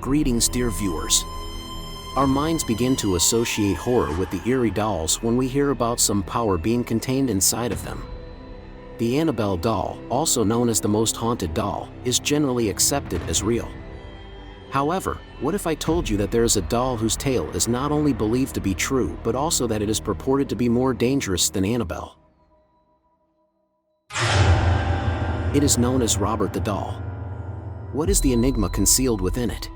Greetings, dear viewers. Our minds begin to associate horror with the eerie dolls when we hear about some power being contained inside of them. The Annabelle doll, also known as the most haunted doll, is generally accepted as real. However, what if I told you that there is a doll whose tale is not only believed to be true but also that it is purported to be more dangerous than Annabelle? It is known as Robert the Doll. What is the enigma concealed within it?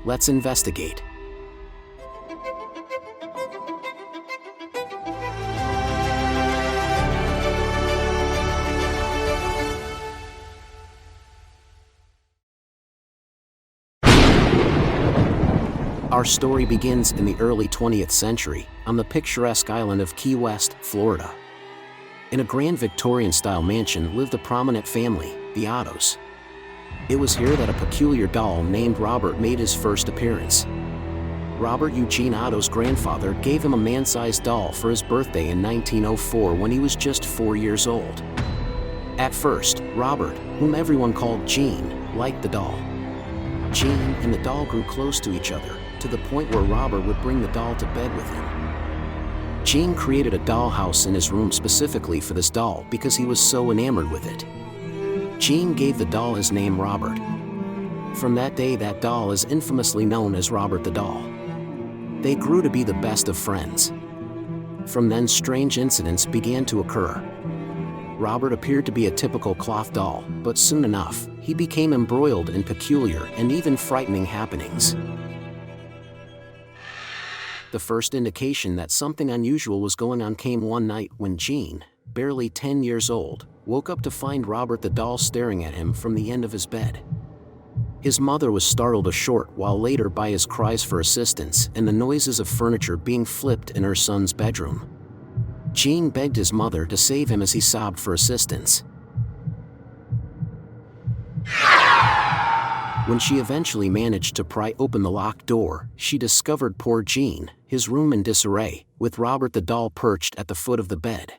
Let's investigate. Our story begins in the early 20th century, on the picturesque island of Key West, Florida. In a grand Victorian-style mansion lived a prominent family, the Ottos. It was here that a peculiar doll named Robert made his first appearance. Robert Eugene Otto's grandfather gave him a man-sized doll for his birthday in 1904 when he was just 4 years old. At first, Robert, whom everyone called Gene, liked the doll. Gene and the doll grew close to each other, to the point where Robert would bring the doll to bed with him. Gene created a dollhouse in his room specifically for this doll because he was so enamored with it. Gene gave the doll his name Robert. From that day, that doll is infamously known as Robert the Doll. They grew to be the best of friends. From then, strange incidents began to occur. Robert appeared to be a typical cloth doll, but soon enough, he became embroiled in peculiar and even frightening happenings. The first indication that something unusual was going on came one night when Gene, barely 10 years old, woke up to find Robert the doll staring at him from the end of his bed. His mother was startled a short while later by his cries for assistance and the noises of furniture being flipped in her son's bedroom. Gene begged his mother to save him as he sobbed for assistance. When she eventually managed to pry open the locked door, she discovered poor Gene, his room in disarray, with Robert the doll perched at the foot of the bed.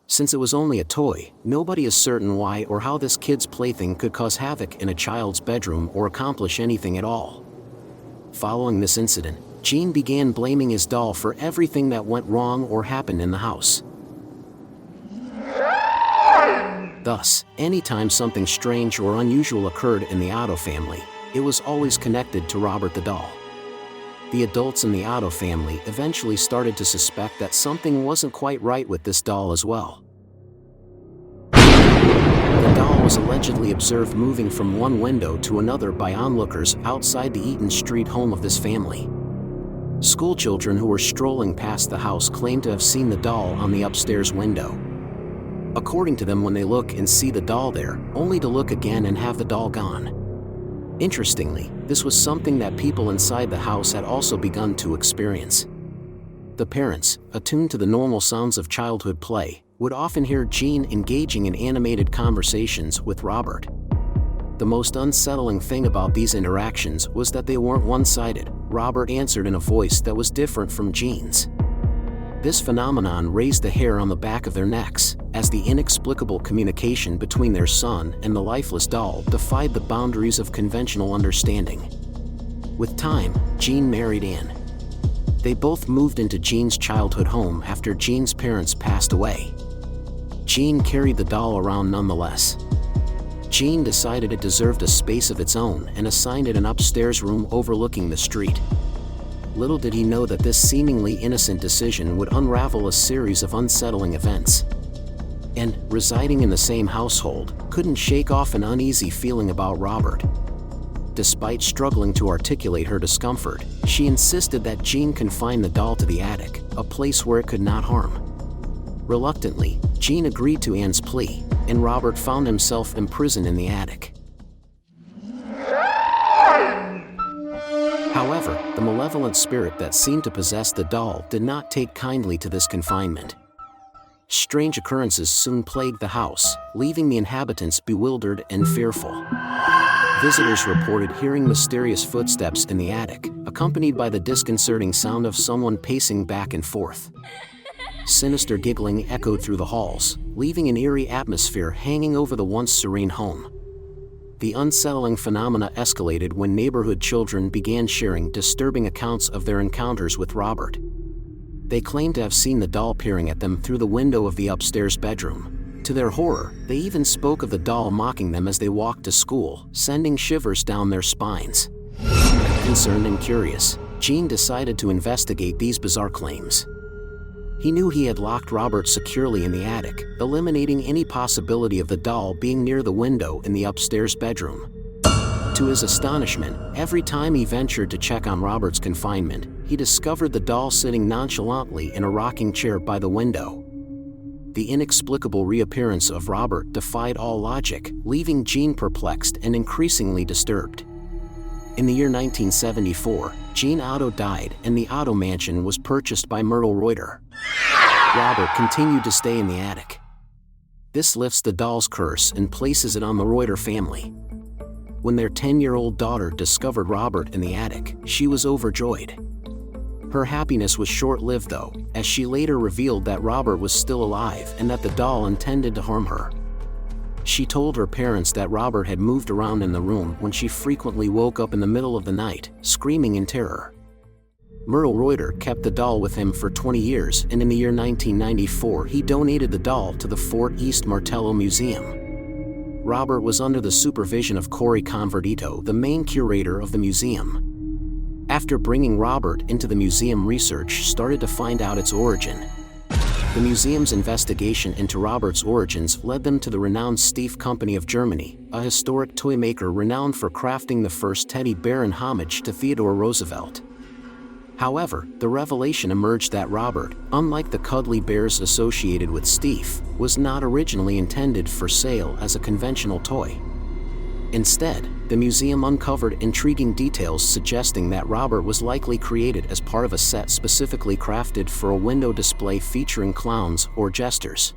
Since it was only a toy, nobody is certain why or how this kid's plaything could cause havoc in a child's bedroom or accomplish anything at all. Following this incident, Gene began blaming his doll for everything that went wrong or happened in the house. Thus, anytime something strange or unusual occurred in the Otto family, it was always connected to Robert the doll. The adults in the Otto family eventually started to suspect that something wasn't quite right with this doll as well. The doll was allegedly observed moving from one window to another by onlookers outside the Eaton Street home of this family. Schoolchildren who were strolling past the house claimed to have seen the doll on the upstairs window. According to them, when they look and see the doll there, only to look again and have the doll gone. Interestingly, this was something that people inside the house had also begun to experience. The parents, attuned to the normal sounds of childhood play, would often hear Gene engaging in animated conversations with Robert. The most unsettling thing about these interactions was that they weren't one-sided. Robert answered in a voice that was different from Gene's. This phenomenon raised the hair on the back of their necks, as the inexplicable communication between their son and the lifeless doll defied the boundaries of conventional understanding. With time, Gene married Anne. They both moved into Gene's childhood home after Gene's parents passed away. Gene carried the doll around nonetheless. Gene decided it deserved a space of its own and assigned it an upstairs room overlooking the street. Little did he know that this seemingly innocent decision would unravel a series of unsettling events. Anne, residing in the same household, couldn't shake off an uneasy feeling about Robert. Despite struggling to articulate her discomfort, she insisted that Gene confine the doll to the attic, a place where it could not harm. Reluctantly, Gene agreed to Anne's plea, and Robert found himself imprisoned in the attic. However, the malevolent spirit that seemed to possess the doll did not take kindly to this confinement. Strange occurrences soon plagued the house, leaving the inhabitants bewildered and fearful. Visitors reported hearing mysterious footsteps in the attic, accompanied by the disconcerting sound of someone pacing back and forth. Sinister giggling echoed through the halls, leaving an eerie atmosphere hanging over the once serene home. The unsettling phenomena escalated when neighborhood children began sharing disturbing accounts of their encounters with Robert. They claimed to have seen the doll peering at them through the window of the upstairs bedroom. To their horror, they even spoke of the doll mocking them as they walked to school, sending shivers down their spines. Concerned and curious, Gene decided to investigate these bizarre claims. He knew he had locked Robert securely in the attic, eliminating any possibility of the doll being near the window in the upstairs bedroom. To his astonishment, every time he ventured to check on Robert's confinement, he discovered the doll sitting nonchalantly in a rocking chair by the window. The inexplicable reappearance of Robert defied all logic, leaving Gene perplexed and increasingly disturbed. In the year 1974, Gene Otto died and the Otto mansion was purchased by Myrtle Reuter. Robert continued to stay in the attic. This lifts the doll's curse and places it on the Reuter family. When their 10-year-old daughter discovered Robert in the attic, she was overjoyed. Her happiness was short-lived though, as she later revealed that Robert was still alive and that the doll intended to harm her. She told her parents that Robert had moved around in the room when she frequently woke up in the middle of the night, screaming in terror. Myrtle Reuter kept the doll with him for 20 years, and in the year 1994 he donated the doll to the Fort East Martello Museum. Robert was under the supervision of Corey Convertito, the main curator of the museum. After bringing Robert into the museum, research started to find out its origin. The museum's investigation into Robert's origins led them to the renowned Steiff Company of Germany, a historic toy maker renowned for crafting the first teddy bear in homage to Theodore Roosevelt. However, the revelation emerged that Robert, unlike the cuddly bears associated with Steiff, was not originally intended for sale as a conventional toy. Instead, the museum uncovered intriguing details suggesting that Robert was likely created as part of a set specifically crafted for a window display featuring clowns or jesters.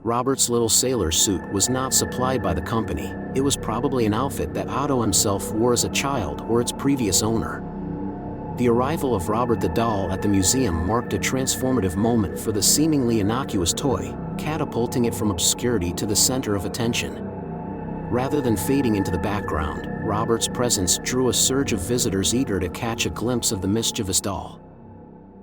Robert's little sailor suit was not supplied by the company. It was probably an outfit that Otto himself wore as a child or its previous owner. The arrival of Robert the doll at the museum marked a transformative moment for the seemingly innocuous toy, catapulting it from obscurity to the center of attention. Rather than fading into the background, Robert's presence drew a surge of visitors eager to catch a glimpse of the mischievous doll.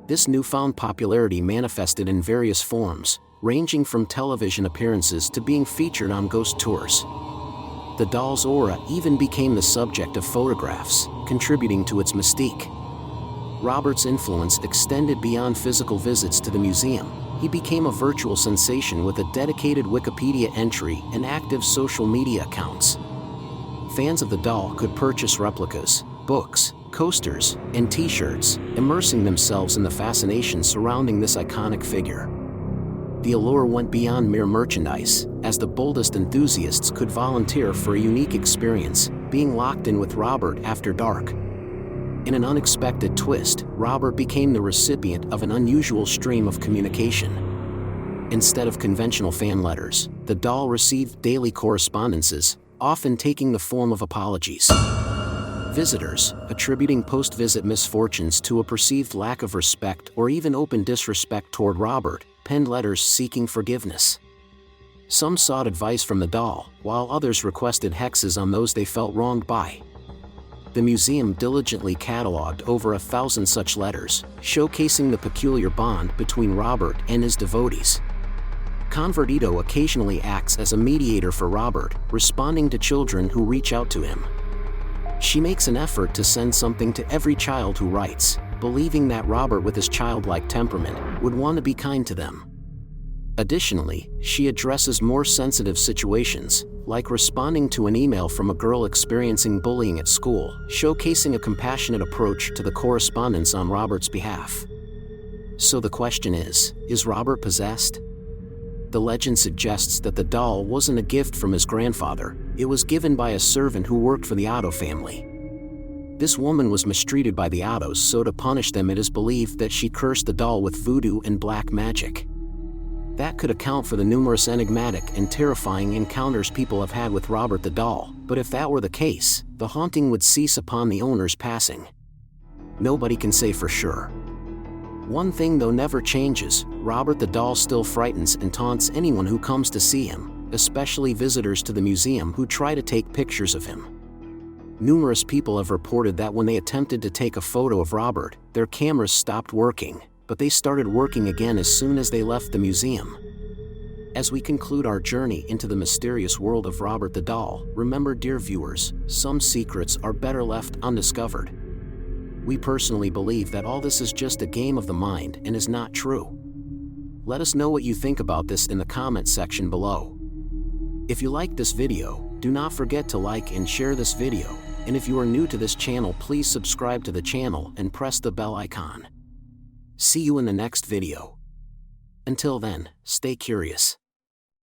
This newfound popularity manifested in various forms, ranging from television appearances to being featured on ghost tours. The doll's aura even became the subject of photographs, contributing to its mystique. Robert's influence extended beyond physical visits to the museum. He became a virtual sensation with a dedicated Wikipedia entry and active social media accounts. Fans of the doll could purchase replicas, books, coasters, and t-shirts, immersing themselves in the fascination surrounding this iconic figure. The allure went beyond mere merchandise, as the boldest enthusiasts could volunteer for a unique experience, being locked in with Robert after dark. In an unexpected twist, Robert became the recipient of an unusual stream of communication. Instead of conventional fan letters, the doll received daily correspondences, often taking the form of apologies. Visitors, attributing post-visit misfortunes to a perceived lack of respect or even open disrespect toward Robert, penned letters seeking forgiveness. Some sought advice from the doll, while others requested hexes on those they felt wronged by. The museum diligently cataloged over 1,000 such letters, showcasing the peculiar bond between Robert and his devotees. Convertito occasionally acts as a mediator for Robert, responding to children who reach out to him. She makes an effort to send something to every child who writes, believing that Robert, with his childlike temperament, would want to be kind to them. Additionally, she addresses more sensitive situations, like responding to an email from a girl experiencing bullying at school, showcasing a compassionate approach to the correspondence on Robert's behalf. So the question is Robert possessed? The legend suggests that the doll wasn't a gift from his grandfather, it was given by a servant who worked for the Otto family. This woman was mistreated by the Ottos, so to punish them it is believed that she cursed the doll with voodoo and black magic. That could account for the numerous enigmatic and terrifying encounters people have had with Robert the doll, but if that were the case, the haunting would cease upon the owner's passing. Nobody can say for sure. One thing though never changes, Robert the doll still frightens and taunts anyone who comes to see him, especially visitors to the museum who try to take pictures of him. Numerous people have reported that when they attempted to take a photo of Robert, their cameras stopped working, but they started working again as soon as they left the museum. As we conclude our journey into the mysterious world of Robert the Doll, remember, dear viewers, some secrets are better left undiscovered. We personally believe that all this is just a game of the mind and is not true. Let us know what you think about this in the comment section below. If you liked this video, do not forget to like and share this video, and if you are new to this channel, please subscribe to the channel and press the bell icon. See you in the next video. Until then, stay curious.